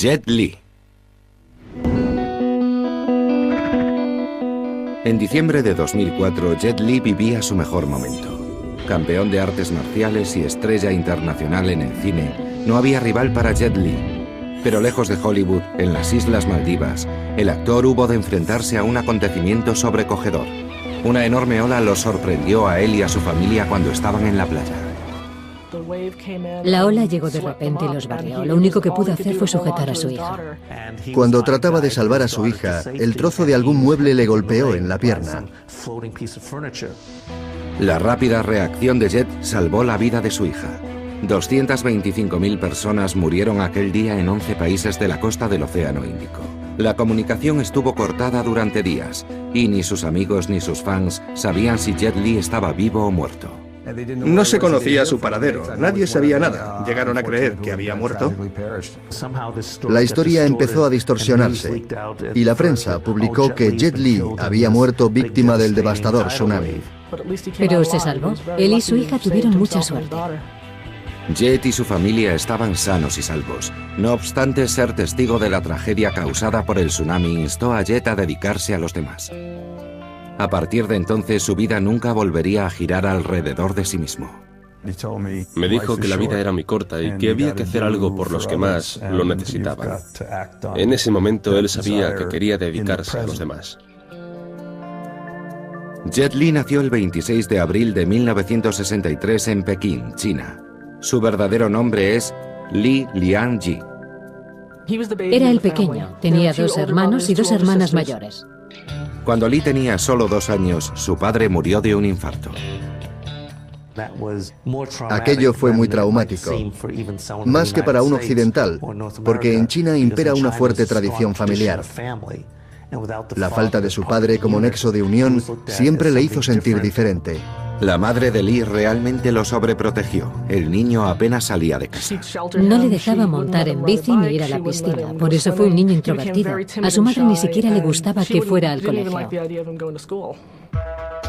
Jet Li. En diciembre de 2004, Jet Li vivía su mejor momento. Campeón de artes marciales y estrella internacional en el cine, no había rival para Jet Li. Pero lejos de Hollywood, en las Islas Maldivas, el actor hubo de enfrentarse a un acontecimiento sobrecogedor. Una enorme ola lo sorprendió a él y a su familia cuando estaban en la playa. La ola llegó de repente y los barrió. Lo único que pudo hacer fue sujetar a su hija. Cuando trataba de salvar a su hija, el trozo de algún mueble le golpeó en la pierna. La rápida reacción de Jet salvó la vida de su hija. 225.000 personas murieron aquel día en 11 países de la costa del Océano Índico. La comunicación estuvo cortada durante días y ni sus amigos ni sus fans sabían si Jet Li estaba vivo o muerto. No se conocía su paradero, nadie sabía nada. Llegaron a creer que había muerto. La historia empezó a distorsionarse y la prensa publicó que Jet Li había muerto víctima del devastador tsunami. Pero se salvó. Él y su hija tuvieron mucha suerte. Jet y su familia estaban sanos y salvos. No obstante, ser testigo de la tragedia causada por el tsunami instó a Jet a dedicarse a los demás. A partir de entonces, su vida nunca volvería a girar alrededor de sí mismo. Me dijo que la vida era muy corta y que había que hacer algo por los que más lo necesitaban. En ese momento él sabía que quería dedicarse a los demás. Jet Li nació el 26 de abril de 1963 en Pekín, China. Su verdadero nombre es Li Lianji. Era el pequeño. Tenía 2 hermanos y 2 hermanas mayores. Cuando Li tenía solo 2 años, su padre murió de un infarto. Aquello fue muy traumático, más que para un occidental, porque en China impera una fuerte tradición familiar. La falta de su padre como nexo de unión siempre le hizo sentir diferente. La madre de Li realmente lo sobreprotegió. El niño apenas salía de casa. No le dejaba montar en bici ni ir a la piscina. Por eso fue un niño introvertido. A su madre ni siquiera le gustaba que fuera al colegio.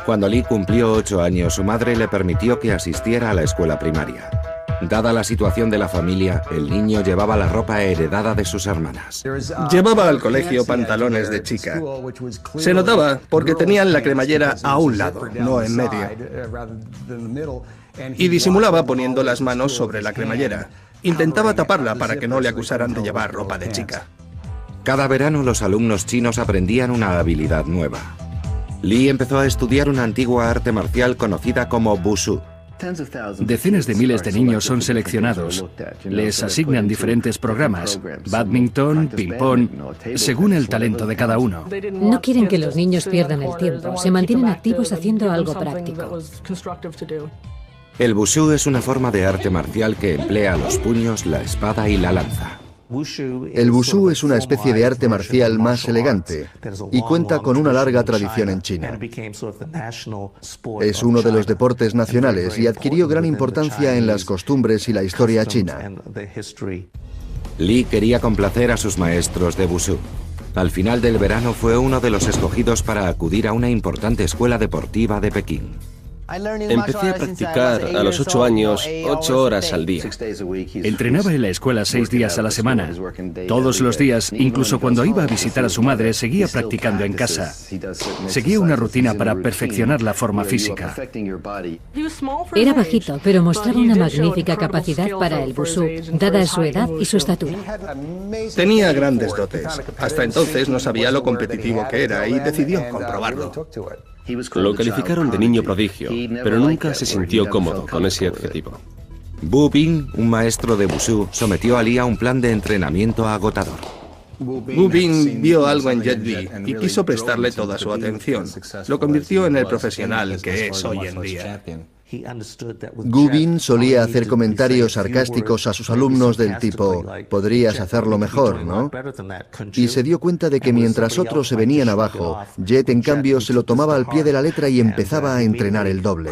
Cuando Li cumplió 8 años, su madre le permitió que asistiera a la escuela primaria. Dada la situación de la familia, el niño llevaba la ropa heredada de sus hermanas. Llevaba al colegio pantalones de chica. Se notaba porque tenían la cremallera a un lado, no en medio. Y disimulaba poniendo las manos sobre la cremallera. Intentaba taparla para que no le acusaran de llevar ropa de chica. Cada verano los alumnos chinos aprendían una habilidad nueva. Li empezó a estudiar una antigua arte marcial conocida como Wushu. Decenas de miles de niños son seleccionados. Les asignan diferentes programas, bádminton, ping-pong, según el talento de cada uno. No quieren que los niños pierdan el tiempo. Se mantienen activos haciendo algo práctico. El Wushu es una forma de arte marcial que emplea los puños, la espada y la lanza. El Wushu es una especie de arte marcial más elegante y cuenta con una larga tradición en China. Es uno de los deportes nacionales y adquirió gran importancia en las costumbres y la historia china. Li quería complacer a sus maestros de Wushu. Al final del verano fue uno de los escogidos para acudir a una importante escuela deportiva de Pekín. Empecé a practicar a los 8 años, 8 horas al día. Entrenaba en la escuela 6 días a la semana. Todos los días, incluso cuando iba a visitar a su madre, seguía practicando en casa. Seguía una rutina para perfeccionar la forma física. Era bajito, pero mostraba una magnífica capacidad para el Wushu, dada su edad y su estatura. Tenía grandes dotes. Hasta entonces no sabía lo competitivo que era y decidió comprobarlo. Lo calificaron de niño prodigio, pero nunca se sintió cómodo con ese adjetivo. Bu Bing, un maestro de Wushu, sometió a Li a un plan de entrenamiento agotador. Bu Bing vio algo en Jet Li y quiso prestarle toda su atención. Lo convirtió en el profesional que es hoy en día. Gu Bin solía hacer comentarios sarcásticos a sus alumnos del tipo, podrías hacerlo mejor, ¿no? Y se dio cuenta de que mientras otros se venían abajo, Jet en cambio se lo tomaba al pie de la letra y empezaba a entrenar el doble.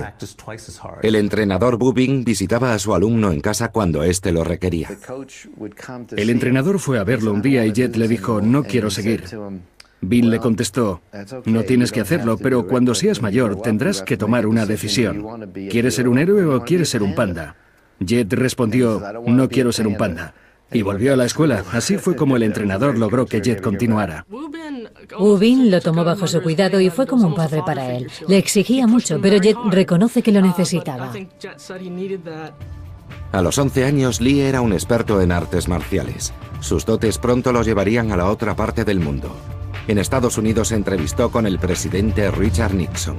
El entrenador Bu Bing visitaba a su alumno en casa cuando éste lo requería. El entrenador fue a verlo un día y Jet le dijo, no quiero seguir. Bin le contestó, no tienes que hacerlo, pero cuando seas mayor tendrás que tomar una decisión. ¿Quieres ser un héroe o quieres ser un panda? Jet respondió, no quiero ser un panda. Y volvió a la escuela. Así fue como el entrenador logró que Jet continuara. Woo Bin lo tomó bajo su cuidado y fue como un padre para él. Le exigía mucho, pero Jet reconoce que lo necesitaba. A los 11 años, Lee era un experto en artes marciales. Sus dotes pronto lo llevarían a la otra parte del mundo. En Estados Unidos se entrevistó con el presidente Richard Nixon.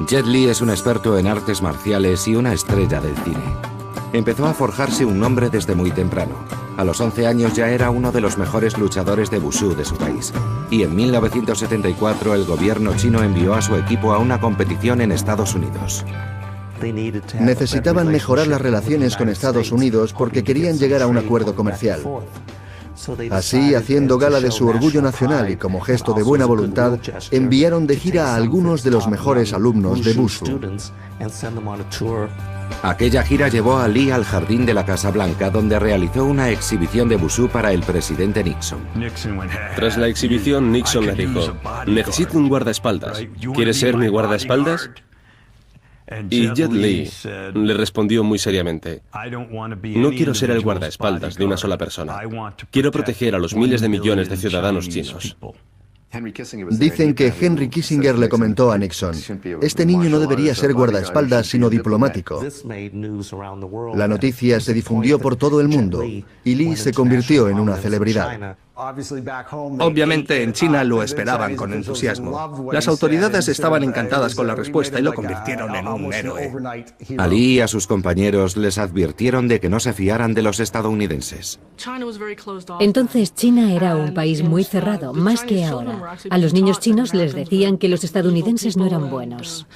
Jet Li es un experto en artes marciales y una estrella del cine. Empezó a forjarse un nombre desde muy temprano. A los 11 años ya era uno de los mejores luchadores de Wushu de su país. Y en 1974 el gobierno chino envió a su equipo a una competición en Estados Unidos. Necesitaban mejorar las relaciones con Estados Unidos porque querían llegar a un acuerdo comercial. Así, haciendo gala de su orgullo nacional y como gesto de buena voluntad, enviaron de gira a algunos de los mejores alumnos de Wushu. Aquella gira llevó a Lee al jardín de la Casa Blanca, donde realizó una exhibición de Wushu para el presidente Nixon. Tras la exhibición, Nixon le dijo: necesito un guardaespaldas. ¿Quieres ser mi guardaespaldas? Y Jet Li le respondió muy seriamente: no quiero ser el guardaespaldas de una sola persona. Quiero proteger a los miles de millones de ciudadanos chinos. Dicen que Henry Kissinger le comentó a Nixon: este niño no debería ser guardaespaldas sino diplomático. La noticia se difundió por todo el mundo y Lee se convirtió en una celebridad. Obviamente en China lo esperaban con entusiasmo. Las autoridades estaban encantadas con la respuesta y lo convirtieron en un héroe. A Lee y a sus compañeros les advirtieron de que no se fiaran de los estadounidenses. Entonces China era un país muy cerrado, más que ahora. A los niños chinos les decían que los estadounidenses no eran buenos.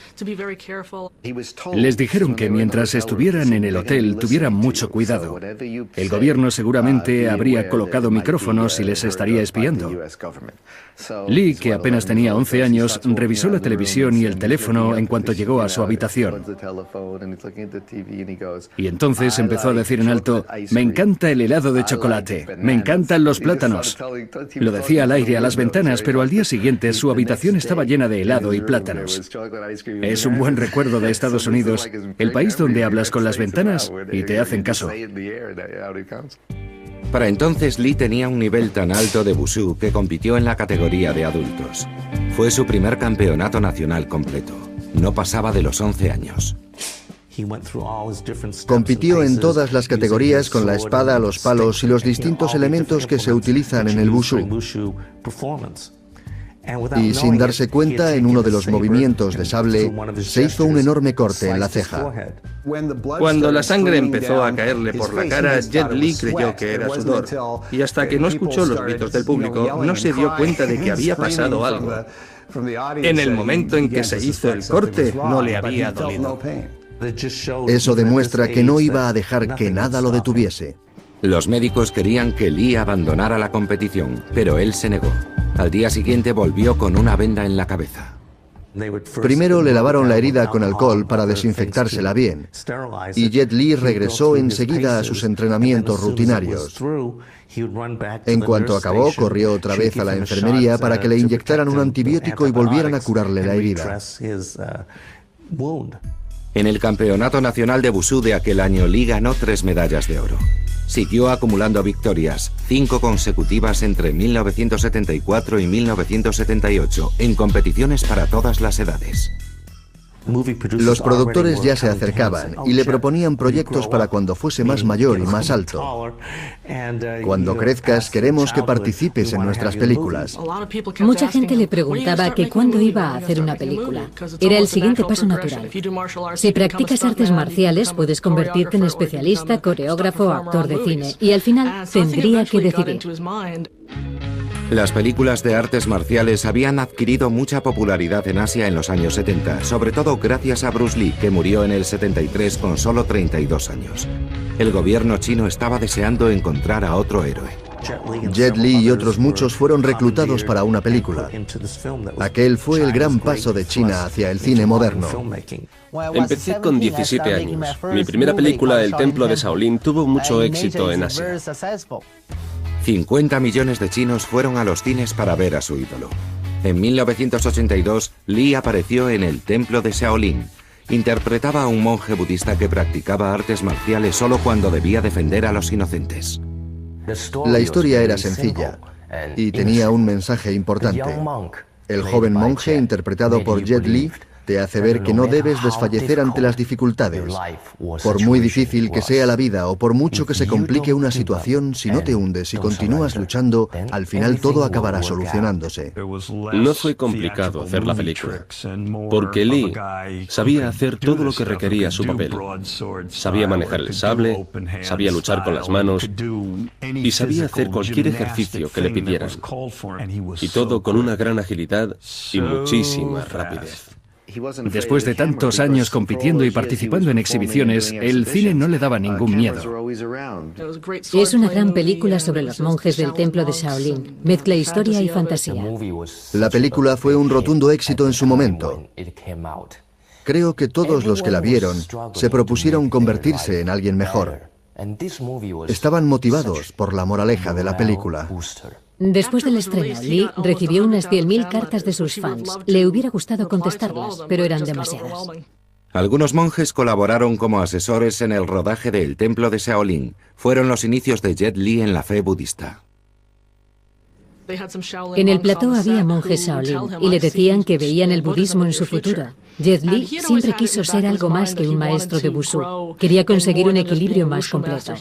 Les dijeron que mientras estuvieran en el hotel tuvieran mucho cuidado. El gobierno seguramente habría colocado micrófonos y les estaría espiando. Lee, que apenas tenía 11 años, revisó la televisión y el teléfono en cuanto llegó a su habitación. Y entonces empezó a decir en alto: me encanta el helado de chocolate, me encantan los plátanos. Lo decía al aire a las ventanas, pero al día siguiente su habitación estaba llena de helado y plátanos. Es un buen recuerdo de Estados Unidos, el país donde hablas con las ventanas y te hacen caso. Para entonces, Lee tenía un nivel tan alto de Wushu que compitió en la categoría de adultos. Fue su primer campeonato nacional completo. No pasaba de los 11 años. Compitió en todas las categorías con la espada, los palos y los distintos elementos que se utilizan en el Wushu. Y sin darse cuenta, en uno de los movimientos de sable, se hizo un enorme corte en la ceja. Cuando la sangre empezó a caerle por la cara, Jet Li creyó que era sudor. Y hasta que no escuchó los gritos del público, no se dio cuenta de que había pasado algo. En el momento en que se hizo el corte, no le había dolido. Eso demuestra que no iba a dejar que nada lo detuviese. Los médicos querían que Lee abandonara la competición, pero él se negó. Al día siguiente volvió con una venda en la cabeza. Primero le lavaron la herida con alcohol para desinfectársela bien, y Jet Li regresó enseguida a sus entrenamientos rutinarios. En cuanto acabó, corrió otra vez a la enfermería para que le inyectaran un antibiótico y volvieran a curarle la herida. En el Campeonato Nacional de Wushu de aquel año, Lee ganó 3 medallas de oro. Siguió acumulando victorias, 5 consecutivas entre 1974 y 1978, en competiciones para todas las edades. Los productores ya se acercaban y le proponían proyectos para cuando fuese más mayor y más alto. Cuando crezcas, queremos que participes en nuestras películas. Mucha gente le preguntaba que cuándo iba a hacer una película. Era el siguiente paso natural. Si practicas artes marciales, puedes convertirte en especialista, coreógrafo o actor de cine. Y al final tendría que decidir. Las películas de artes marciales habían adquirido mucha popularidad en Asia en los años 70, sobre todo gracias a Bruce Lee, que murió en el 73 con solo 32 años. El gobierno chino estaba deseando encontrar a otro héroe. Jet Li y otros muchos fueron reclutados para una película. Aquel fue el gran paso de China hacia el cine moderno. Empecé con 17 años. Mi primera película, El Templo de Shaolin, tuvo mucho éxito en Asia. 50 millones de chinos fueron a los cines para ver a su ídolo. En 1982, Lee apareció en El Templo de Shaolin Interpretaba a un monje budista que practicaba artes marciales solo cuando debía defender a los inocentes. La historia era sencilla y tenía un mensaje importante. El joven monje, interpretado por Jet Li, te hace ver que no debes desfallecer ante las dificultades. Por muy difícil que sea la vida o por mucho que se complique una situación, si no te hundes y continúas luchando, al final todo acabará solucionándose. No fue complicado hacer la película, porque Lee sabía hacer todo lo que requería su papel. Sabía manejar el sable, sabía luchar con las manos y sabía hacer cualquier ejercicio que le pidieran. Y todo con una gran agilidad y muchísima rapidez. Después de tantos años compitiendo y participando en exhibiciones, el cine no le daba ningún miedo. Es una gran película sobre los monjes del templo de Shaolin. Mezcla historia y fantasía. La película fue un rotundo éxito en su momento. Creo que todos los que la vieron se propusieron convertirse en alguien mejor. Estaban motivados por la moraleja de la película. Después del estreno, Lee recibió unas 100.000 cartas de sus fans. Le hubiera gustado contestarlas, pero eran demasiadas. Algunos monjes colaboraron como asesores en el rodaje de El Templo de Shaolin. Fueron los inicios de Jet Li en la fe budista. En el plató había monjes Shaolin y le decían que veían el budismo en su futuro. Jet Li siempre quiso ser algo más que un maestro de Wushu. Quería conseguir un equilibrio más completo.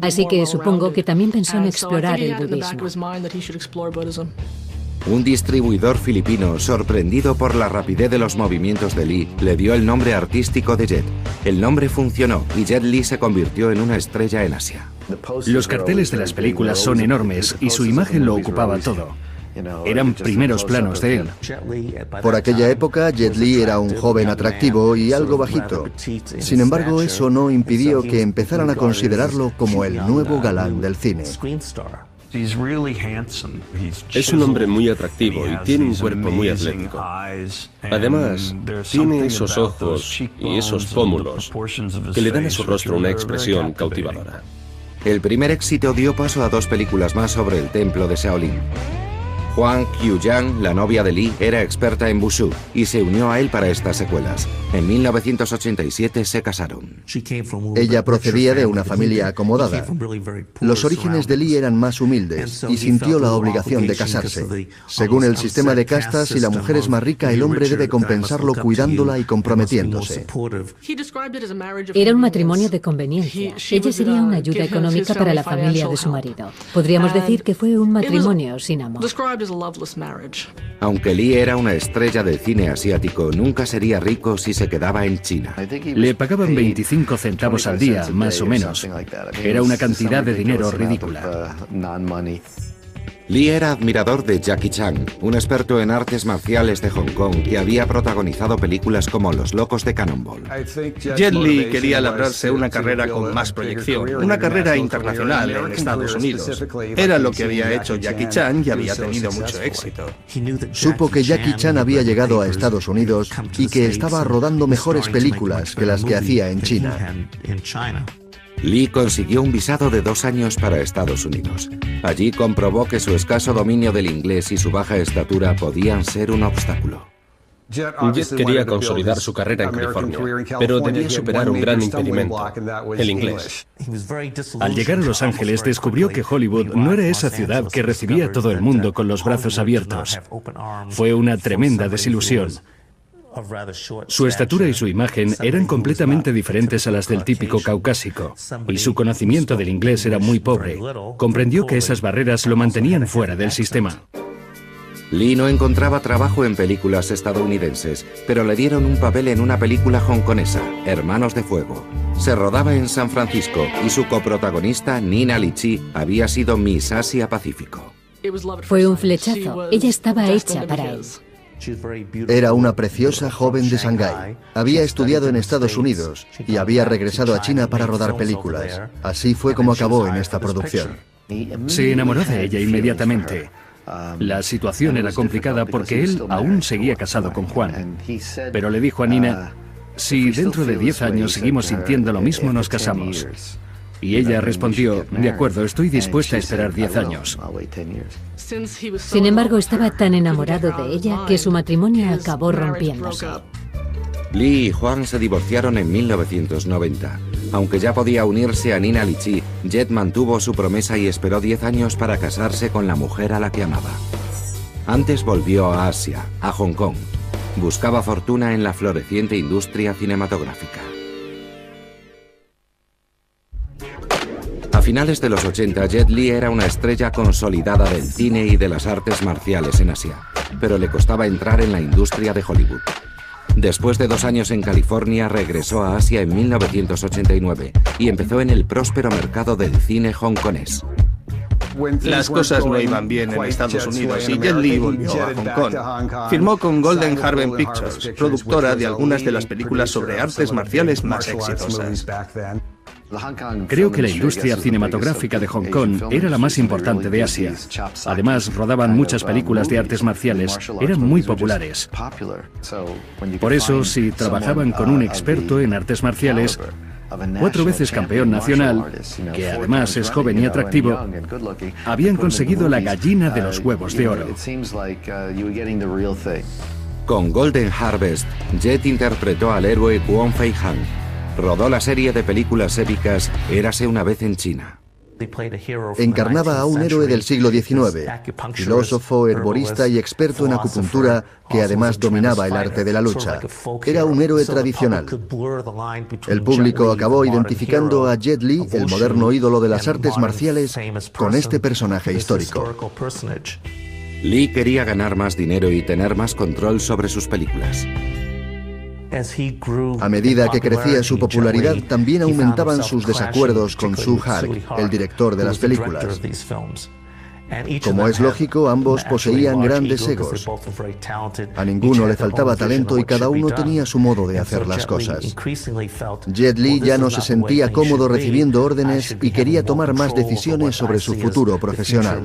Así que supongo que también pensó en explorar el budismo. Un distribuidor filipino, sorprendido por la rapidez de los movimientos de Lee, le dio el nombre artístico de Jet. El nombre funcionó y Jet Li se convirtió en una estrella en Asia. Los carteles de las películas son enormes y su imagen lo ocupaba todo. Eran primeros planos de él. Por aquella época, Jet Li era un joven atractivo y algo bajito. Sin embargo, eso no impidió que empezaran a considerarlo como el nuevo galán del cine. Es un hombre muy atractivo y tiene un cuerpo muy atlético. Además, tiene esos ojos y esos pómulos que le dan a su rostro una expresión cautivadora. El primer éxito dio paso a 2 películas más sobre el templo de Shaolin. Huang Qiuyang, la novia de Lee, era experta en Wushu y se unió a él para estas secuelas. En 1987 se casaron. Ella procedía de una familia acomodada. Los orígenes de Lee eran más humildes y sintió la obligación de casarse. Según el sistema de castas, si la mujer es más rica, el hombre debe compensarlo cuidándola y comprometiéndose. Era un matrimonio de conveniencia. Ella sería una ayuda económica para la familia de su marido. Podríamos decir que fue un matrimonio sin amor. Aunque Lee era una estrella del cine asiático, nunca sería rico si se quedaba en China. Le pagaban 25 centavos al día, más o menos. Era una cantidad de dinero ridícula. Lee era admirador de Jackie Chan, un experto en artes marciales de Hong Kong que había protagonizado películas como Los Locos de Cannonball. Jet Li quería labrarse una carrera con más proyección, una carrera internacional en Estados Unidos. Era lo que había hecho Jackie Chan y había tenido mucho éxito. Supo que Jackie Chan había llegado a Estados Unidos y que estaba rodando mejores películas que las que hacía en China. Lee consiguió un visado de 2 años para Estados Unidos. Allí comprobó que su escaso dominio del inglés y su baja estatura podían ser un obstáculo. Jet quería consolidar su carrera en California, pero debía superar un gran impedimento, el inglés. Al llegar a Los Ángeles descubrió que Hollywood no era esa ciudad que recibía a todo el mundo con los brazos abiertos. Fue una tremenda desilusión. Su estatura y su imagen eran completamente diferentes a las del típico caucásico, y su conocimiento del inglés era muy pobre. Comprendió que esas barreras lo mantenían fuera del sistema. Lee no encontraba trabajo en películas estadounidenses, pero le dieron un papel en una película hongkonesa, Hermanos de Fuego. Se rodaba en San Francisco y su coprotagonista, Nina Lichi, había sido Miss Asia Pacífico. Fue un flechazo. Ella estaba hecha para él. Era una preciosa joven de Shanghái. Había estudiado en Estados Unidos y había regresado a China para rodar películas. Así fue como acabó en esta producción. Se enamoró de ella inmediatamente. La situación era complicada porque él aún seguía casado con Juan. Pero le dijo a Nina, si dentro de 10 años seguimos sintiendo lo mismo, nos casamos. Y ella respondió, de acuerdo, estoy dispuesta a esperar 10 años. Sin embargo, estaba tan enamorado de ella que su matrimonio acabó rompiéndose. Lee y Hwang se divorciaron en 1990. Aunque ya podía unirse a Nina Lichi, Jet mantuvo su promesa y esperó 10 años para casarse con la mujer a la que amaba. Antes volvió a Asia, a Hong Kong. Buscaba fortuna en la floreciente industria cinematográfica. A finales de los 80, Jet Li era una estrella consolidada del cine y de las artes marciales en Asia, pero le costaba entrar en la industria de Hollywood. Después de 2 años en California, regresó a Asia en 1989 y empezó en el próspero mercado del cine hongkonés. Las cosas no iban bien en Estados Unidos y Jet Li volvió a Hong Kong. Firmó con Golden Harvey Pictures, productora de algunas de las películas sobre artes marciales más exitosas. Creo que la industria cinematográfica de Hong Kong era la más importante de Asia. Además, rodaban muchas películas de artes marciales. Eran muy populares. Por eso, si trabajaban con un experto en artes marciales, 4 veces campeón nacional, que además es joven y atractivo, habían conseguido la gallina de los huevos de oro. Con Golden Harvest, Jet interpretó al héroe Kwon Fei-han. Rodó la serie de películas épicas Érase una vez en China. Encarnaba a un héroe del siglo XIX, filósofo, herborista y experto en acupuntura que además dominaba el arte de la lucha. Era un héroe tradicional. El público acabó identificando a Jet Li, el moderno ídolo de las artes marciales, con este personaje histórico. Lee quería ganar más dinero y tener más control sobre sus películas. A medida que crecía su popularidad, también aumentaban sus desacuerdos con Soo Hark, el director de las películas. Como es lógico, ambos poseían grandes egos. A ninguno le faltaba talento y cada uno tenía su modo de hacer las cosas. Jet Li ya no se sentía cómodo recibiendo órdenes y quería tomar más decisiones sobre su futuro profesional.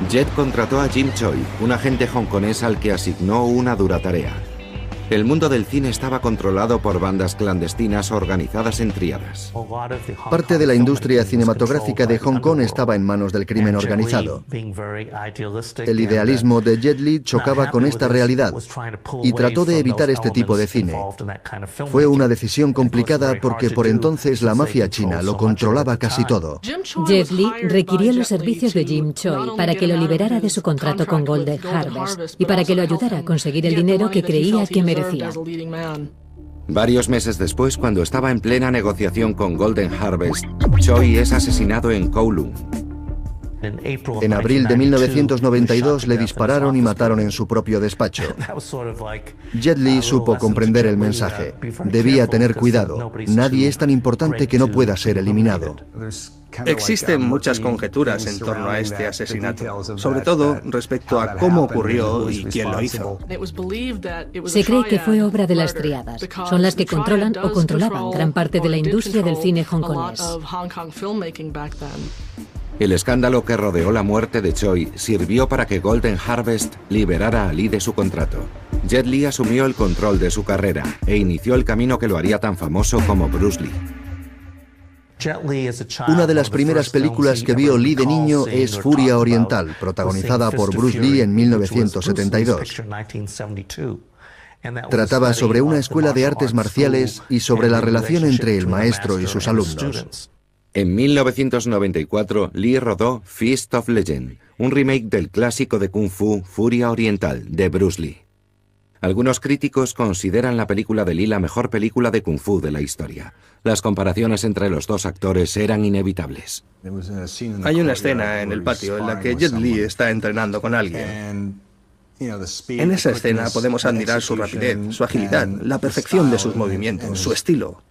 Jet contrató a Jim Choi, un agente hongkonés al que asignó una dura tarea. El mundo del cine estaba controlado por bandas clandestinas organizadas en tríadas. Parte de la industria cinematográfica de Hong Kong estaba en manos del crimen organizado. El idealismo de Jet Li chocaba con esta realidad y trató de evitar este tipo de cine. Fue una decisión complicada porque por entonces la mafia china lo controlaba casi todo. Jet Li requirió los servicios de Jim Choi para que lo liberara de su contrato con Golden Harvest y para que lo ayudara a conseguir el dinero que creía que merecía. Varios meses después, cuando estaba en plena negociación con Golden Harvest, Choi es asesinado en Kowloon. En abril de 1992 le dispararon y mataron en su propio despacho. Jet Li supo comprender el mensaje. Debía tener cuidado. Nadie es tan importante que no pueda ser eliminado. Existen muchas conjeturas en torno a este asesinato, sobre todo respecto a cómo ocurrió y quién lo hizo. Se cree que fue obra de las tríadas. Son las que controlan o controlaban gran parte de la industria del cine hongkonés. El escándalo que rodeó la muerte de Choi sirvió para que Golden Harvest liberara a Lee de su contrato. Jet Li asumió el control de su carrera e inició el camino que lo haría tan famoso como Bruce Lee. Una de las primeras películas que vio Lee de niño es Furia Oriental, protagonizada por Bruce Lee en 1972. Trataba sobre una escuela de artes marciales y sobre la relación entre el maestro y sus alumnos. En 1994, Lee rodó Fist of Legend, un remake del clásico de Kung Fu Furia Oriental, de Bruce Lee. Algunos críticos consideran la película de Lee la mejor película de Kung Fu de la historia. Las comparaciones entre los dos actores eran inevitables. Hay una escena en el patio en la que Jet Li está entrenando con alguien. En esa escena podemos admirar su rapidez, su agilidad, la perfección de sus movimientos, su estilo.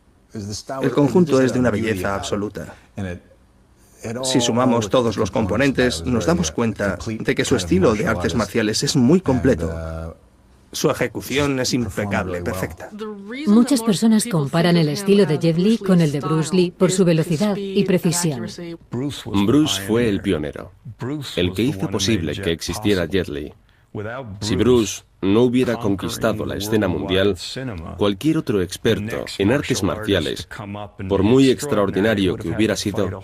El conjunto es de una belleza absoluta. Si sumamos todos los componentes, nos damos cuenta de que su estilo de artes marciales es muy completo. Su ejecución es impecable, perfecta. Muchas personas comparan el estilo de Jet Li con el de Bruce Lee por su velocidad y precisión. Bruce fue el pionero, el que hizo posible que existiera Jet Li. Si Bruce no hubiera conquistado la escena mundial, cualquier otro experto en artes marciales, por muy extraordinario que hubiera sido,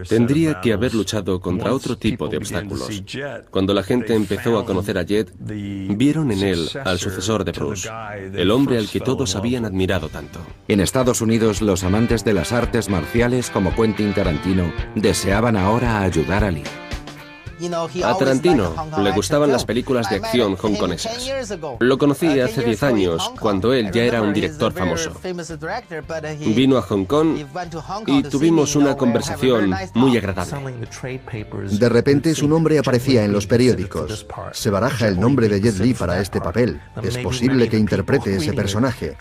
tendría que haber luchado contra otro tipo de obstáculos. Cuando la gente empezó a conocer a Jet, vieron en él al sucesor de Bruce, el hombre al que todos habían admirado tanto. En Estados Unidos, los amantes de las artes marciales como Quentin Tarantino deseaban ahora ayudar a Lee. A Tarantino le gustaban las películas de acción hongkonesas. Lo conocí hace 10 años, cuando él ya era un director famoso. Vino a Hong Kong y tuvimos una conversación muy agradable. De repente su nombre aparecía en los periódicos. Se baraja el nombre de Jet Li para este papel. Es posible que interprete ese personaje.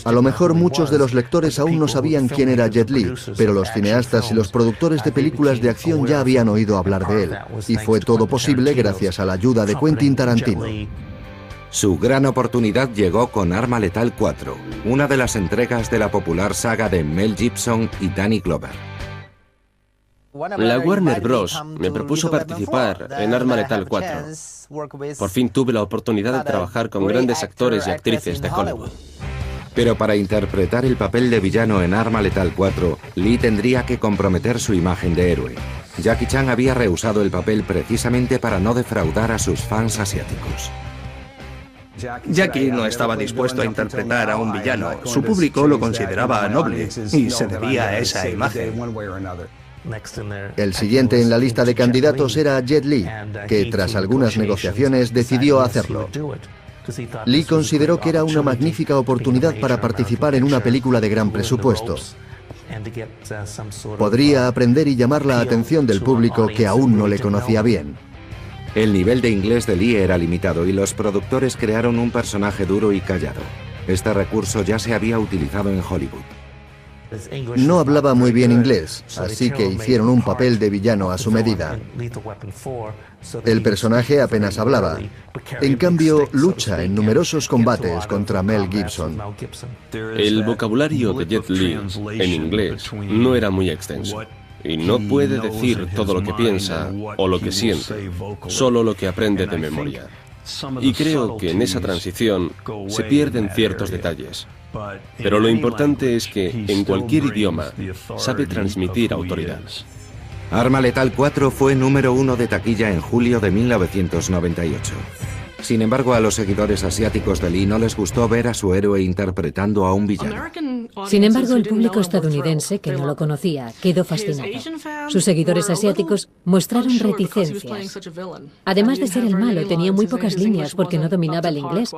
A lo mejor muchos de los lectores aún no sabían quién era Jet Li, pero los cineastas y los productores de películas de acción ya habían oído hablar de él. Y fue todo posible gracias a la ayuda de Quentin Tarantino. Su gran oportunidad llegó con Arma Letal 4, una de las entregas de la popular saga de Mel Gibson y Danny Glover. La Warner Bros. Me propuso participar en Arma Letal 4. Por fin tuve la oportunidad de trabajar con grandes actores y actrices de Hollywood. Pero para interpretar el papel de villano en Arma Letal 4, Lee tendría que comprometer su imagen de héroe. Jackie Chan había rehusado el papel precisamente para no defraudar a sus fans asiáticos. Jackie no estaba dispuesto a interpretar a un villano. Su público lo consideraba noble y se debía a esa imagen. El siguiente en la lista de candidatos era Jet Li, que tras algunas negociaciones decidió hacerlo. Lee consideró que era una magnífica oportunidad para participar en una película de gran presupuesto. Podría aprender y llamar la atención del público que aún no le conocía bien. El nivel de inglés de Lee era limitado y los productores crearon un personaje duro y callado. Este recurso ya se había utilizado en Hollywood. No hablaba muy bien inglés, así que hicieron un papel de villano a su medida. El personaje apenas hablaba. En cambio, lucha en numerosos combates contra Mel Gibson. El vocabulario de Jet Li en inglés no era muy extenso. Y no puede decir todo lo que piensa o lo que siente, solo lo que aprende de memoria. Y creo que en esa transición se pierden ciertos detalles. Pero lo importante es que en cualquier idioma sabe transmitir autoridad. Arma Letal 4 fue número 1 de taquilla en julio de 1998. Sin embargo, a los seguidores asiáticos de Lee no les gustó ver a su héroe interpretando a un villano. Sin embargo, el público estadounidense, que no lo conocía, quedó fascinado. Sus seguidores asiáticos mostraron reticencias. Además de ser el malo, tenía muy pocas líneas porque no dominaba el inglés.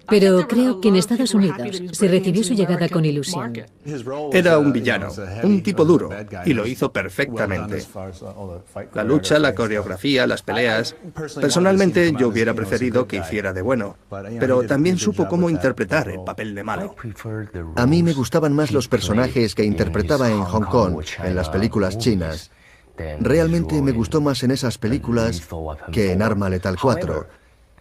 Pero creo que en Estados Unidos se recibió su llegada con ilusión. Era un villano, un tipo duro, y lo hizo perfectamente. La lucha, la coreografía, las peleas... Personalmente yo hubiera preferido que hiciera de bueno, pero también supo cómo interpretar el papel de malo. A mí me gustaban más los personajes que interpretaba en Hong Kong, en las películas chinas. Realmente me gustó más en esas películas que en Arma Letal 4.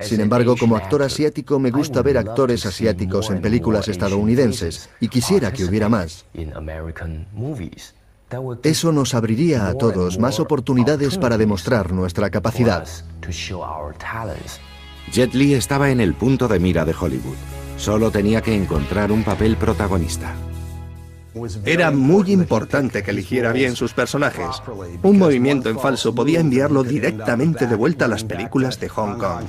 Sin embargo, como actor asiático me gusta ver actores asiáticos en películas estadounidenses y quisiera que hubiera más. Eso nos abriría a todos más oportunidades para demostrar nuestra capacidad. Jet Li estaba en el punto de mira de Hollywood. Solo tenía que encontrar un papel protagonista. Era muy importante que eligiera bien sus personajes. Un movimiento en falso podía enviarlo directamente de vuelta a las películas de Hong Kong.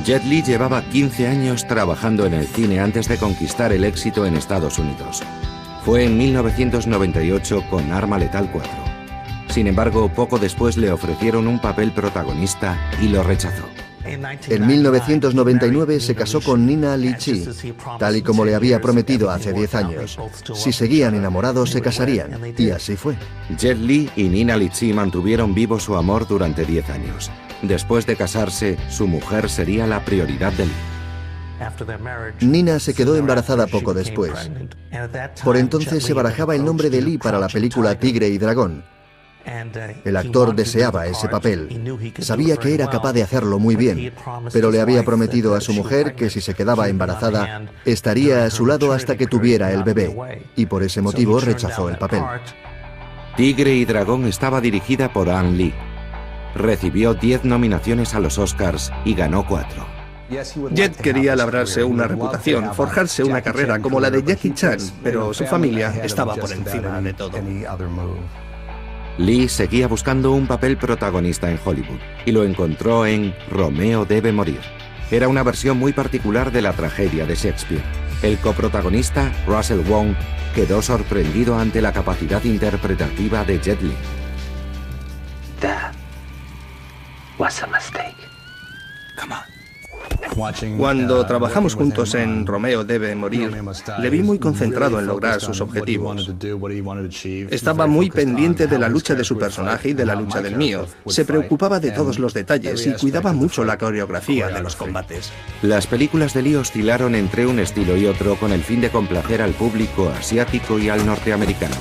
Jet Li llevaba 15 años trabajando en el cine antes de conquistar el éxito en Estados Unidos. Fue en 1998 con Arma Letal 4. Sin embargo, poco después le ofrecieron un papel protagonista y lo rechazó. En 1999 se casó con Nina Li-chi, tal y como le había prometido hace 10 años. Si seguían enamorados se casarían, y así fue. Jet Li y Nina Li-chi mantuvieron vivo su amor durante 10 años. Después de casarse, su mujer sería la prioridad de Li. Nina se quedó embarazada poco después. Por entonces se barajaba el nombre de Li para la película Tigre y Dragón. El actor deseaba ese papel. Sabía que era capaz de hacerlo muy bien, pero le había prometido a su mujer que si se quedaba embarazada, estaría a su lado hasta que tuviera el bebé, y por ese motivo rechazó el papel. Tigre y Dragón estaba dirigida por Ang Lee. Recibió 10 nominaciones a los Oscars y ganó 4. Jet quería labrarse una reputación, forjarse una carrera como la de Jackie Chan, pero su familia estaba por encima de todo. Lee seguía buscando un papel protagonista en Hollywood y lo encontró en Romeo debe morir. Era una versión muy particular de la tragedia de Shakespeare. El coprotagonista, Russell Wong, quedó sorprendido ante la capacidad interpretativa de Jet Li. That was a mistake. Come on. Cuando trabajamos juntos en Romeo debe morir, le vi muy concentrado en lograr sus objetivos. Estaba muy pendiente de la lucha de su personaje y de la lucha del mío. Se preocupaba de todos los detalles y cuidaba mucho la coreografía de los combates. Las películas de Lee oscilaron entre un estilo y otro con el fin de complacer al público asiático y al norteamericano.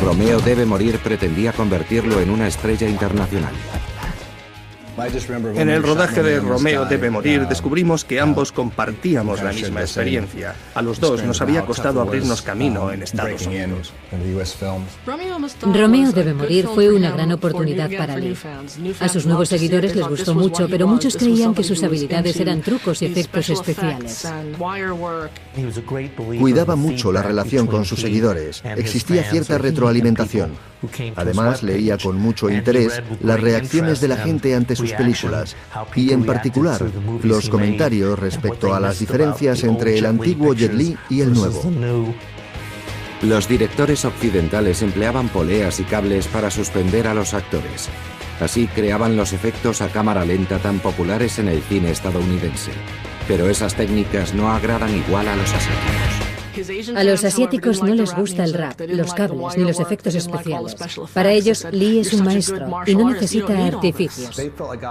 Romeo debe morir pretendía convertirlo en una estrella internacional. En el rodaje de Romeo debe morir descubrimos que ambos compartíamos la misma experiencia. A los dos nos había costado abrirnos camino en Estados Unidos. Romeo debe morir fue una gran oportunidad para Lee. A sus nuevos seguidores les gustó mucho, pero muchos creían que sus habilidades eran trucos y efectos especiales. Cuidaba mucho la relación con sus seguidores. Existía cierta retroalimentación. Además, leía con mucho interés las reacciones de la gente ante sus películas y, en particular, los comentarios respecto a las diferencias entre el antiguo Jet Li y el nuevo. Los directores occidentales empleaban poleas y cables para suspender a los actores. Así creaban los efectos a cámara lenta tan populares en el cine estadounidense. Pero esas técnicas no agradan igual a los asiáticos. A los asiáticos no les gusta el rap, los cables ni los efectos especiales. Para ellos, Lee es un maestro y no necesita artificios.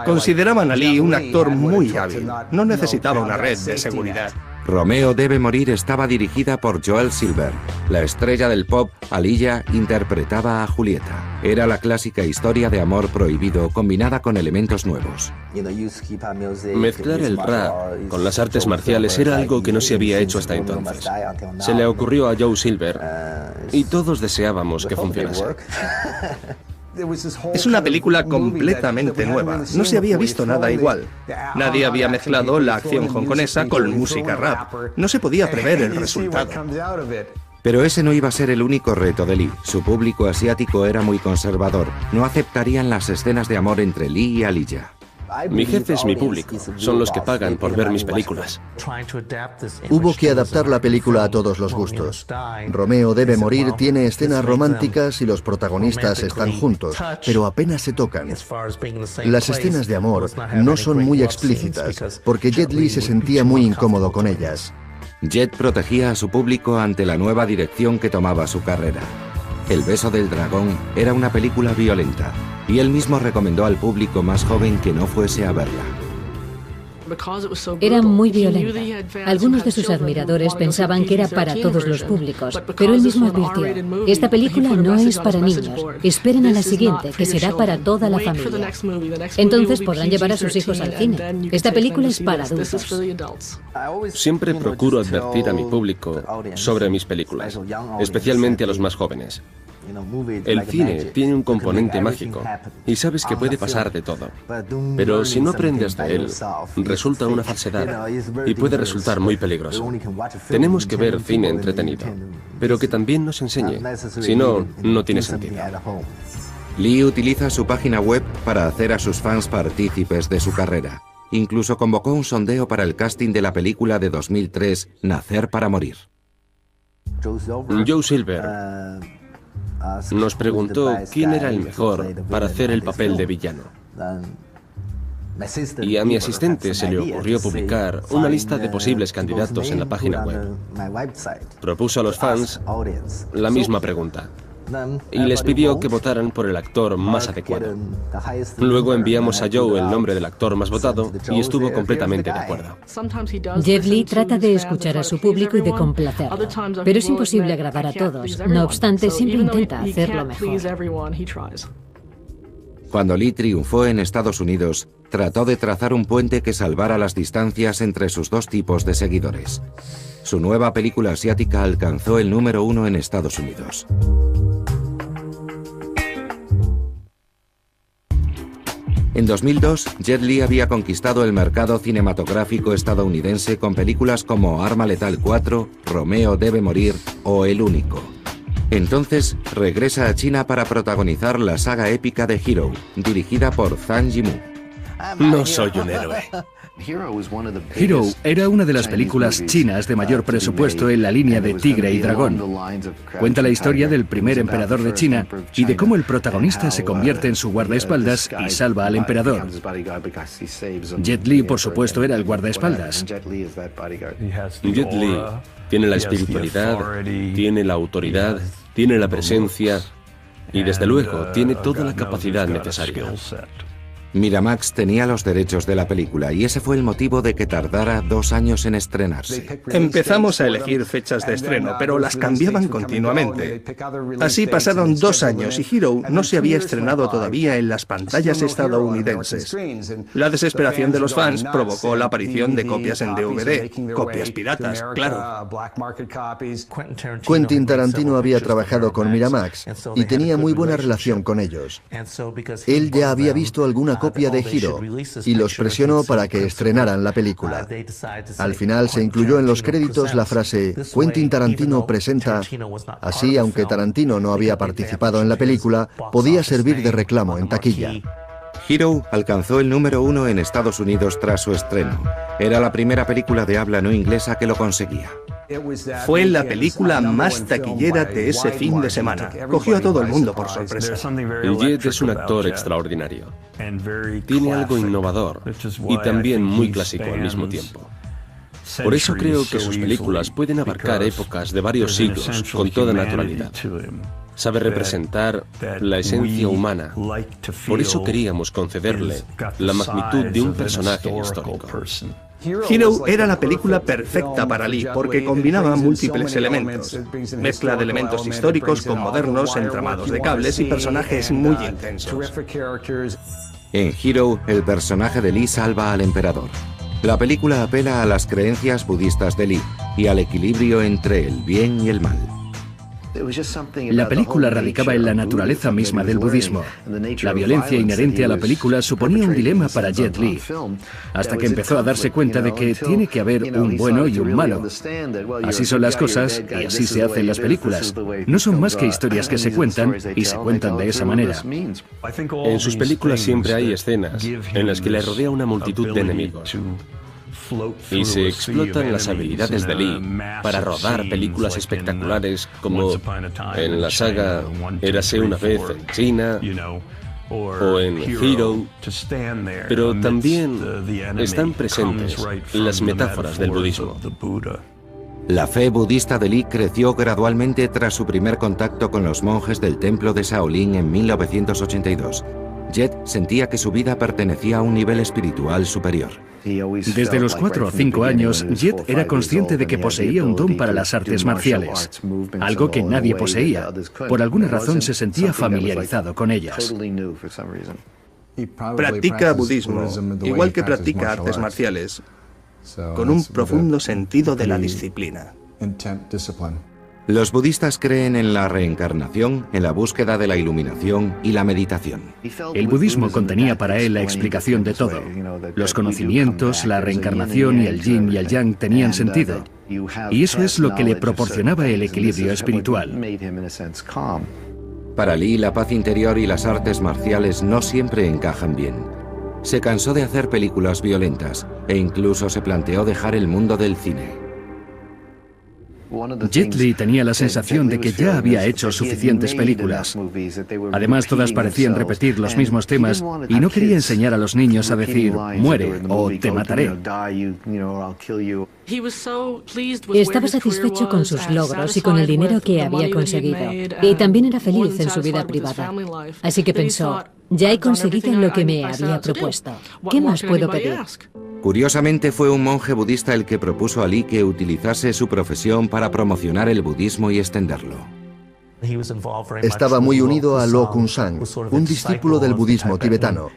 Consideraban a Lee un actor muy hábil. No necesitaba una red de seguridad. Romeo debe morir estaba dirigida por Joel Silver. La estrella del pop, Aaliyah, interpretaba a Julieta. Era la clásica historia de amor prohibido combinada con elementos nuevos. Mezclar el rap con las artes marciales era algo que no se había hecho hasta entonces. Se le ocurrió a Joe Silver y todos deseábamos que funcionase. Es una película completamente nueva. No se había visto nada igual. Nadie había mezclado la acción hongkonesa con música rap. No se podía prever el resultado. Pero ese no iba a ser el único reto de Lee. Su público asiático era muy conservador. No aceptarían las escenas de amor entre Lee y Aaliyah. Mi jefe es mi público. Son los que pagan por ver mis películas. Hubo que adaptar la película a todos los gustos. Romeo debe morir tiene escenas románticas y los protagonistas están juntos, pero apenas se tocan. Las escenas de amor no son muy explícitas, porque Jet Li se sentía muy incómodo con ellas. Jet protegía a su público ante la nueva dirección que tomaba su carrera. El beso del dragón era una película violenta, y él mismo recomendó al público más joven que no fuese a verla. Era muy violenta. Algunos de sus admiradores pensaban que era para todos los públicos, pero él mismo advirtió, esta película no es para niños, esperen a la siguiente, que será para toda la familia. Entonces podrán llevar a sus hijos al cine. Esta película es para adultos. Siempre procuro advertir a mi público sobre mis películas, especialmente a los más jóvenes. El cine tiene un componente mágico y sabes que puede pasar de todo. Pero si no aprendes de él, resulta una falsedad y puede resultar muy peligroso. Tenemos que ver cine entretenido, pero que también nos enseñe. Si no, no tiene sentido. Lee utiliza su página web para hacer a sus fans partícipes de su carrera. Incluso convocó un sondeo para el casting de la película de 2003, Nacer para morir. Joe Silver nos preguntó quién era el mejor para hacer el papel de villano. Y a mi asistente se le ocurrió publicar una lista de posibles candidatos en la página web. Propuso a los fans la misma pregunta y les pidió que votaran por el actor más adecuado. Luego enviamos a Joe el nombre del actor más votado y estuvo completamente de acuerdo. Jet Li trata de escuchar a su público y de complacerlo, pero es imposible agradar a todos. No obstante, siempre intenta hacerlo mejor. Cuando Lee triunfó en Estados Unidos, trató de trazar un puente que salvara las distancias entre sus dos tipos de seguidores. Su nueva película asiática alcanzó el número 1 en Estados Unidos. En 2002, Jet Li había conquistado el mercado cinematográfico estadounidense con películas como Arma Letal 4, Romeo debe morir o El Único. Entonces, regresa a China para protagonizar la saga épica de Hero, dirigida por Zhang Yimou. No soy un héroe. Hero era una de las películas chinas de mayor presupuesto en la línea de Tigre y Dragón. Cuenta la historia del primer emperador de China y de cómo el protagonista se convierte en su guardaespaldas y salva al emperador. Jet Li, por supuesto, era el guardaespaldas. Jet Li tiene la espiritualidad, tiene la autoridad, tiene la presencia y, desde luego, tiene toda la capacidad necesaria. Miramax tenía los derechos de la película y ese fue el motivo de que tardara 2 años en estrenarse. Empezamos a elegir fechas de estreno, pero las cambiaban continuamente. Así pasaron 2 años y Hero no se había estrenado todavía en las pantallas estadounidenses. La desesperación de los fans provocó la aparición de copias en DVD, copias piratas, claro. Quentin Tarantino había trabajado con Miramax y tenía muy buena relación con ellos. Él ya había visto alguna copia de Hero y los presionó para que estrenaran la película. Al final se incluyó en los créditos la frase Quentin Tarantino presenta. Así, aunque Tarantino no había participado en la película, podía servir de reclamo en taquilla. Hero alcanzó el número 1 en Estados Unidos tras su estreno. Era la primera película de habla no inglesa que lo conseguía. Fue la película más taquillera de ese fin de semana. Cogió a todo el mundo por sorpresa. Jet es un actor extraordinario. Tiene algo innovador y también muy clásico al mismo tiempo. Por eso creo que sus películas pueden abarcar épocas de varios siglos con toda naturalidad. Sabe representar la esencia humana. Por eso queríamos concederle la magnitud de un personaje histórico. Hero era la película perfecta para Lee porque combinaba múltiples elementos. Mezcla de elementos históricos con modernos, entramados de cables y personajes muy intensos. En Hero, el personaje de Lee salva al emperador. La película apela a las creencias budistas de Lee y al equilibrio entre el bien y el mal. La película radicaba en la naturaleza misma del budismo. La violencia inherente a la película suponía un dilema para Jet Li, hasta que empezó a darse cuenta de que tiene que haber un bueno y un malo. Así son las cosas y así se hacen las películas. No son más que historias que se cuentan y se cuentan de esa manera. En sus películas siempre hay escenas en las que le rodea una multitud de enemigos. Y se explotan las habilidades de Lee para rodar películas espectaculares como en la saga Érase una vez en China o en Hero, pero también están presentes las metáforas del budismo. La fe budista de Lee creció gradualmente tras su primer contacto con los monjes del templo de Shaolin en 1982. Jet sentía que su vida pertenecía a un nivel espiritual superior. Desde los 4 o 5 años, Jet era consciente de que poseía un don para las artes marciales, algo que nadie poseía. Por alguna razón se sentía familiarizado con ellas. Practica budismo, igual que practica artes marciales, con un profundo sentido de la disciplina. Los budistas creen en la reencarnación, en la búsqueda de la iluminación y la meditación. El budismo contenía para él la explicación de todo. Los conocimientos, la reencarnación y el yin y el yang tenían sentido. Y eso es lo que le proporcionaba el equilibrio espiritual. Para Lee, la paz interior y las artes marciales no siempre encajan bien. Se cansó de hacer películas violentas e incluso se planteó dejar el mundo del cine. Jet Li tenía la sensación de que ya había hecho suficientes películas. Además, todas parecían repetir los mismos temas y no quería enseñar a los niños a decir muere o te mataré. Estaba satisfecho con sus logros y con el dinero que había conseguido. Y también era feliz en su vida privada. Así que pensó, ya he conseguido lo que me había propuesto. ¿Qué más puedo pedir? Curiosamente, fue un monje budista el que propuso a Lee que utilizase su profesión para promocionar el budismo y extenderlo. Estaba muy unido a Lo Kung Sang, un discípulo del budismo tibetano.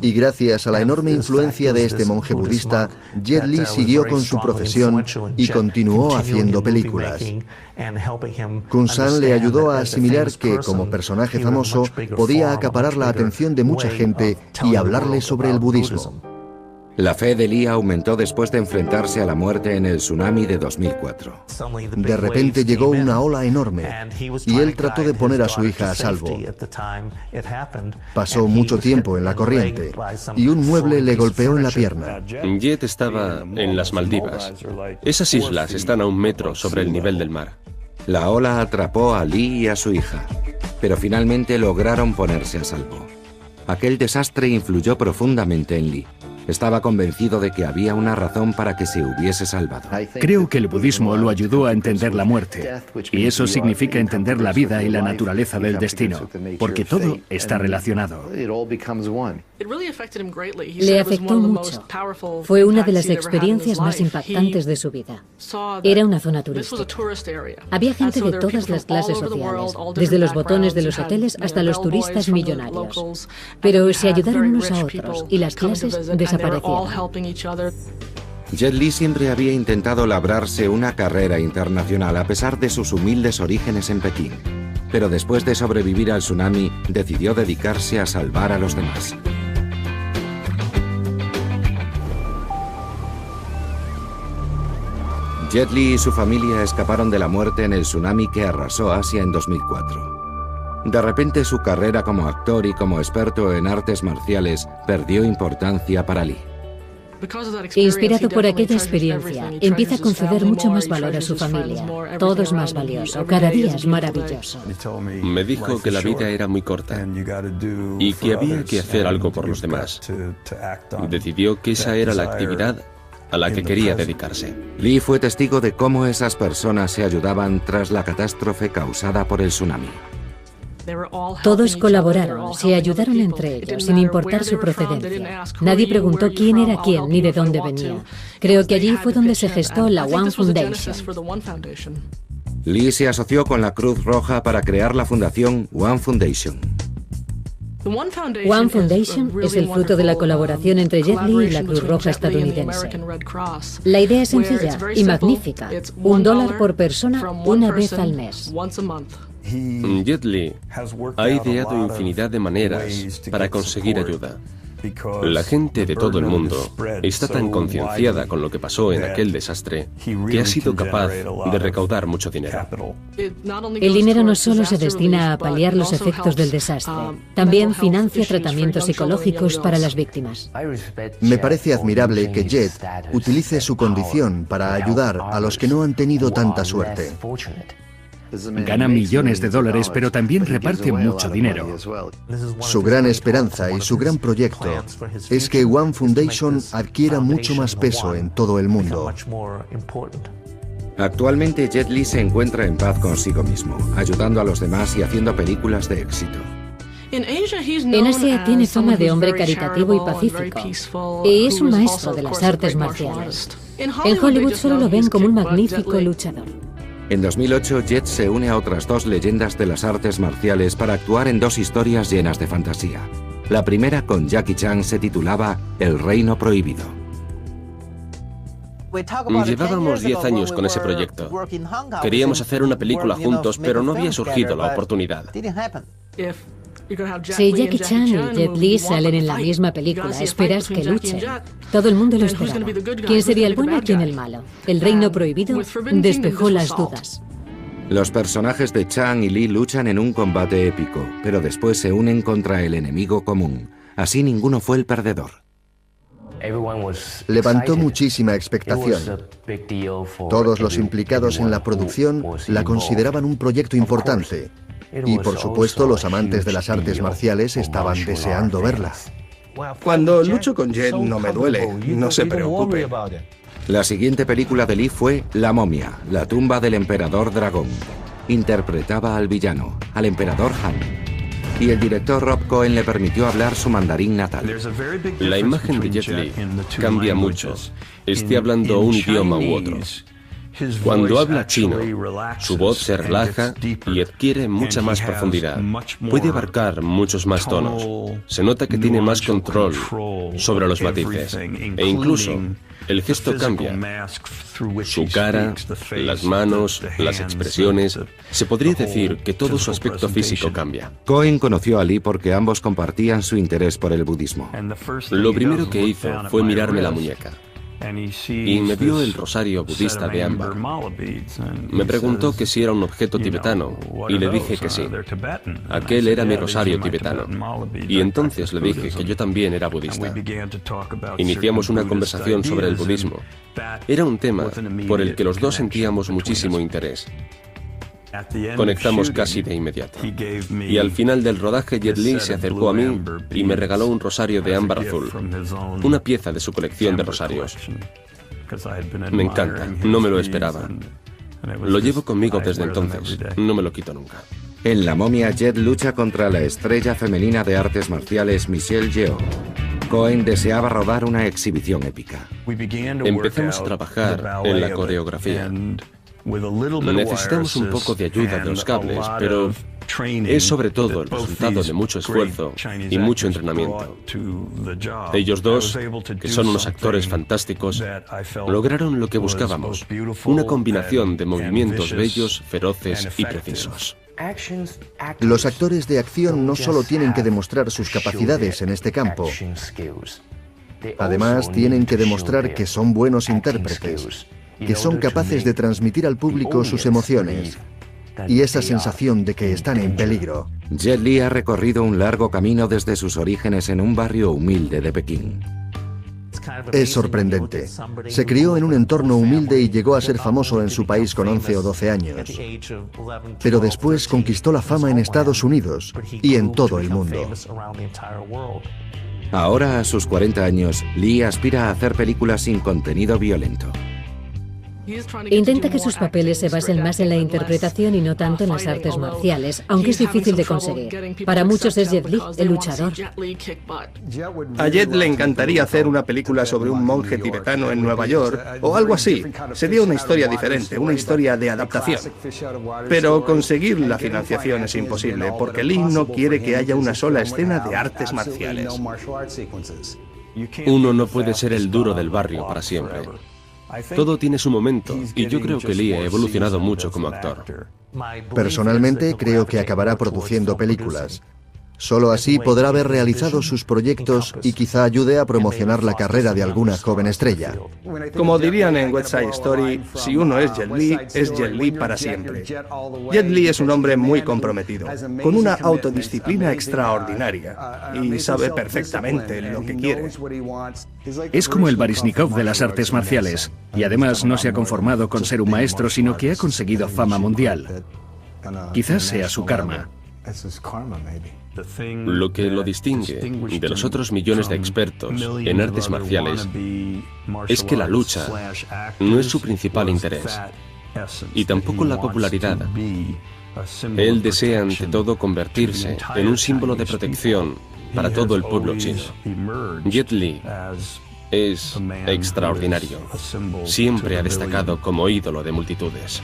Y gracias a la enorme influencia de este monje budista, Jet Li siguió con su profesión y continuó haciendo películas. Kun San le ayudó a asimilar que, como personaje famoso, podía acaparar la atención de mucha gente y hablarle sobre el budismo. La fe de Lee aumentó después de enfrentarse a la muerte en el tsunami de 2004. De repente llegó una ola enorme y él trató de poner a su hija a salvo. Pasó mucho tiempo en la corriente y un mueble le golpeó en la pierna. Jet estaba en las Maldivas. Esas islas están a 1 metro sobre el nivel del mar. La ola atrapó a Lee y a su hija, pero finalmente lograron ponerse a salvo. Aquel desastre influyó profundamente en Lee. Estaba convencido de que había una razón para que se hubiese salvado. Creo que el budismo lo ayudó a entender la muerte, y eso significa entender la vida y la naturaleza del destino, porque todo está relacionado. Le afectó mucho. Fue una de las experiencias más impactantes de su vida. Era una zona turística. Había gente de todas las clases sociales, desde los botones de los hoteles hasta los turistas millonarios. Pero se ayudaron unos a otros y las clases desaparecieron. Jet Li siempre había intentado labrarse una carrera internacional a pesar de sus humildes orígenes en Pekín. Pero después de sobrevivir al tsunami, decidió dedicarse a salvar a los demás. Jet Li y su familia escaparon de la muerte en el tsunami que arrasó Asia en 2004. De repente su carrera como actor y como experto en artes marciales perdió importancia para Lee. Inspirado por aquella experiencia, empieza a conceder mucho más valor a su familia. Todo es más valioso, cada día es maravilloso. Me dijo que la vida era muy corta y que había que hacer algo por los demás. Decidió que esa era la actividad a la que quería dedicarse. Lee fue testigo de cómo esas personas se ayudaban tras la catástrofe causada por el tsunami. Todos colaboraron, se ayudaron entre ellos, sin importar su procedencia. Nadie preguntó quién era quién ni de dónde venía. Creo que allí fue donde se gestó la One Foundation. Lee se asoció con la Cruz Roja para crear la fundación One Foundation. One Foundation es el fruto de la colaboración entre Jet Li y la Cruz Roja estadounidense. La idea es sencilla y magnífica. $1 por persona una vez al mes. Jet Li ha ideado infinidad de maneras para conseguir ayuda. La gente de todo el mundo está tan concienciada con lo que pasó en aquel desastre que ha sido capaz de recaudar mucho dinero. El dinero no solo se destina a paliar los efectos del desastre, también financia tratamientos psicológicos para las víctimas. Me parece admirable que Jet utilice su condición para ayudar a los que no han tenido tanta suerte. Gana millones de dólares, pero también reparte mucho dinero. Su gran esperanza y su gran proyecto es que One Foundation adquiera mucho más peso en todo el mundo. Actualmente Jet Li se encuentra en paz consigo mismo, ayudando a los demás y haciendo películas de éxito. En Asia tiene fama de hombre caritativo y pacífico, y es un maestro de las artes marciales. En Hollywood solo lo ven como un magnífico luchador. En 2008, Jet se une a otras 2 leyendas de las artes marciales para actuar en 2 historias llenas de fantasía. La primera, con Jackie Chan, se titulaba El Reino Prohibido. Llevábamos 10 años con ese proyecto. Queríamos hacer una película juntos, pero no había surgido la oportunidad. Si Jackie Chan y Jet Li salen en la misma película, esperas que luchen. Todo el mundo lo esperaba. ¿Quién sería el bueno y quién el malo? El Reino Prohibido despejó las dudas. Los personajes de Chan y Lee luchan en un combate épico, pero después se unen contra el enemigo común. Así ninguno fue el perdedor. Levantó muchísima expectación. Todos los implicados en la producción la consideraban un proyecto importante. Y por supuesto los amantes de las artes marciales estaban deseando verla. Cuando lucho con Jet no me duele, no se preocupe. La siguiente película de Lee fue La momia, la tumba del emperador dragón. Interpretaba al villano, al emperador Han. Y el director Rob Cohen le permitió hablar su mandarín natal. La imagen de Jet Li cambia mucho, esté hablando un idioma u otro. Cuando habla chino, su voz se relaja y adquiere mucha más profundidad. Puede abarcar muchos más tonos. Se nota que tiene más control sobre los matices. E incluso el gesto cambia. Su cara, las manos, las expresiones. Se podría decir que todo su aspecto físico cambia. Cohen conoció a Lee porque ambos compartían su interés por el budismo. Lo primero que hizo fue mirarme la muñeca. Y me vio el rosario budista de ámbar. Me preguntó que si era un objeto tibetano y le dije que sí. Aquel era mi rosario tibetano. Y entonces le dije que yo también era budista. Iniciamos una conversación sobre el budismo. Era un tema por el que los dos sentíamos muchísimo interés. Conectamos casi de inmediato. Y al final del rodaje, Jet Li se acercó a mí y me regaló un rosario de ámbar azul, una pieza de su colección de rosarios. Me encanta, no me lo esperaba. Lo llevo conmigo desde entonces, no me lo quito nunca. En La momia, Jet lucha contra la estrella femenina de artes marciales Michelle Yeoh. Cohen deseaba rodar una exhibición épica. Empezamos a trabajar en la coreografía. Necesitamos un poco de ayuda de los cables, pero es sobre todo el resultado de mucho esfuerzo y mucho entrenamiento. Ellos dos, que son unos actores fantásticos, lograron lo que buscábamos, una combinación de movimientos bellos, feroces y precisos. Los actores de acción no solo tienen que demostrar sus capacidades en este campo, además tienen que demostrar que son buenos intérpretes, que son capaces de transmitir al público sus emociones y esa sensación de que están en peligro. Jet Li ha recorrido un largo camino desde sus orígenes en un barrio humilde de Pekín. Es sorprendente. Se crió en un entorno humilde y llegó a ser famoso en su país con 11 o 12 años. Pero después conquistó la fama en Estados Unidos y en todo el mundo. Ahora, a sus 40 años, Lee aspira a hacer películas sin contenido violento. Intenta que sus papeles se basen más en la interpretación y no tanto en las artes marciales, aunque es difícil de conseguir. Para muchos es Jet Li, el luchador. A Jet le encantaría hacer una película sobre un monje tibetano en Nueva York o algo así. Sería una historia diferente, una historia de adaptación. Pero conseguir la financiación es imposible, porque Lee no quiere que haya una sola escena de artes marciales. Uno no puede ser el duro del barrio para siempre. Todo tiene su momento, y yo creo que Lee ha evolucionado mucho como actor. Personalmente creo que acabará produciendo películas. Solo así podrá haber realizado sus proyectos y quizá ayude a promocionar la carrera de alguna joven estrella. Como dirían en West Side Story, si uno es Jet Li para siempre. Jet Li es un hombre muy comprometido, con una autodisciplina extraordinaria, y sabe perfectamente lo que quiere. Es como el Baryshnikov de las artes marciales, y además no se ha conformado con ser un maestro, sino que ha conseguido fama mundial. Quizás sea su karma. Lo que lo distingue de los otros millones de expertos en artes marciales es que la lucha no es su principal interés, y tampoco la popularidad. Él desea ante todo convertirse en un símbolo de protección para todo el pueblo chino. Jet Li es extraordinario. Siempre ha destacado como ídolo de multitudes.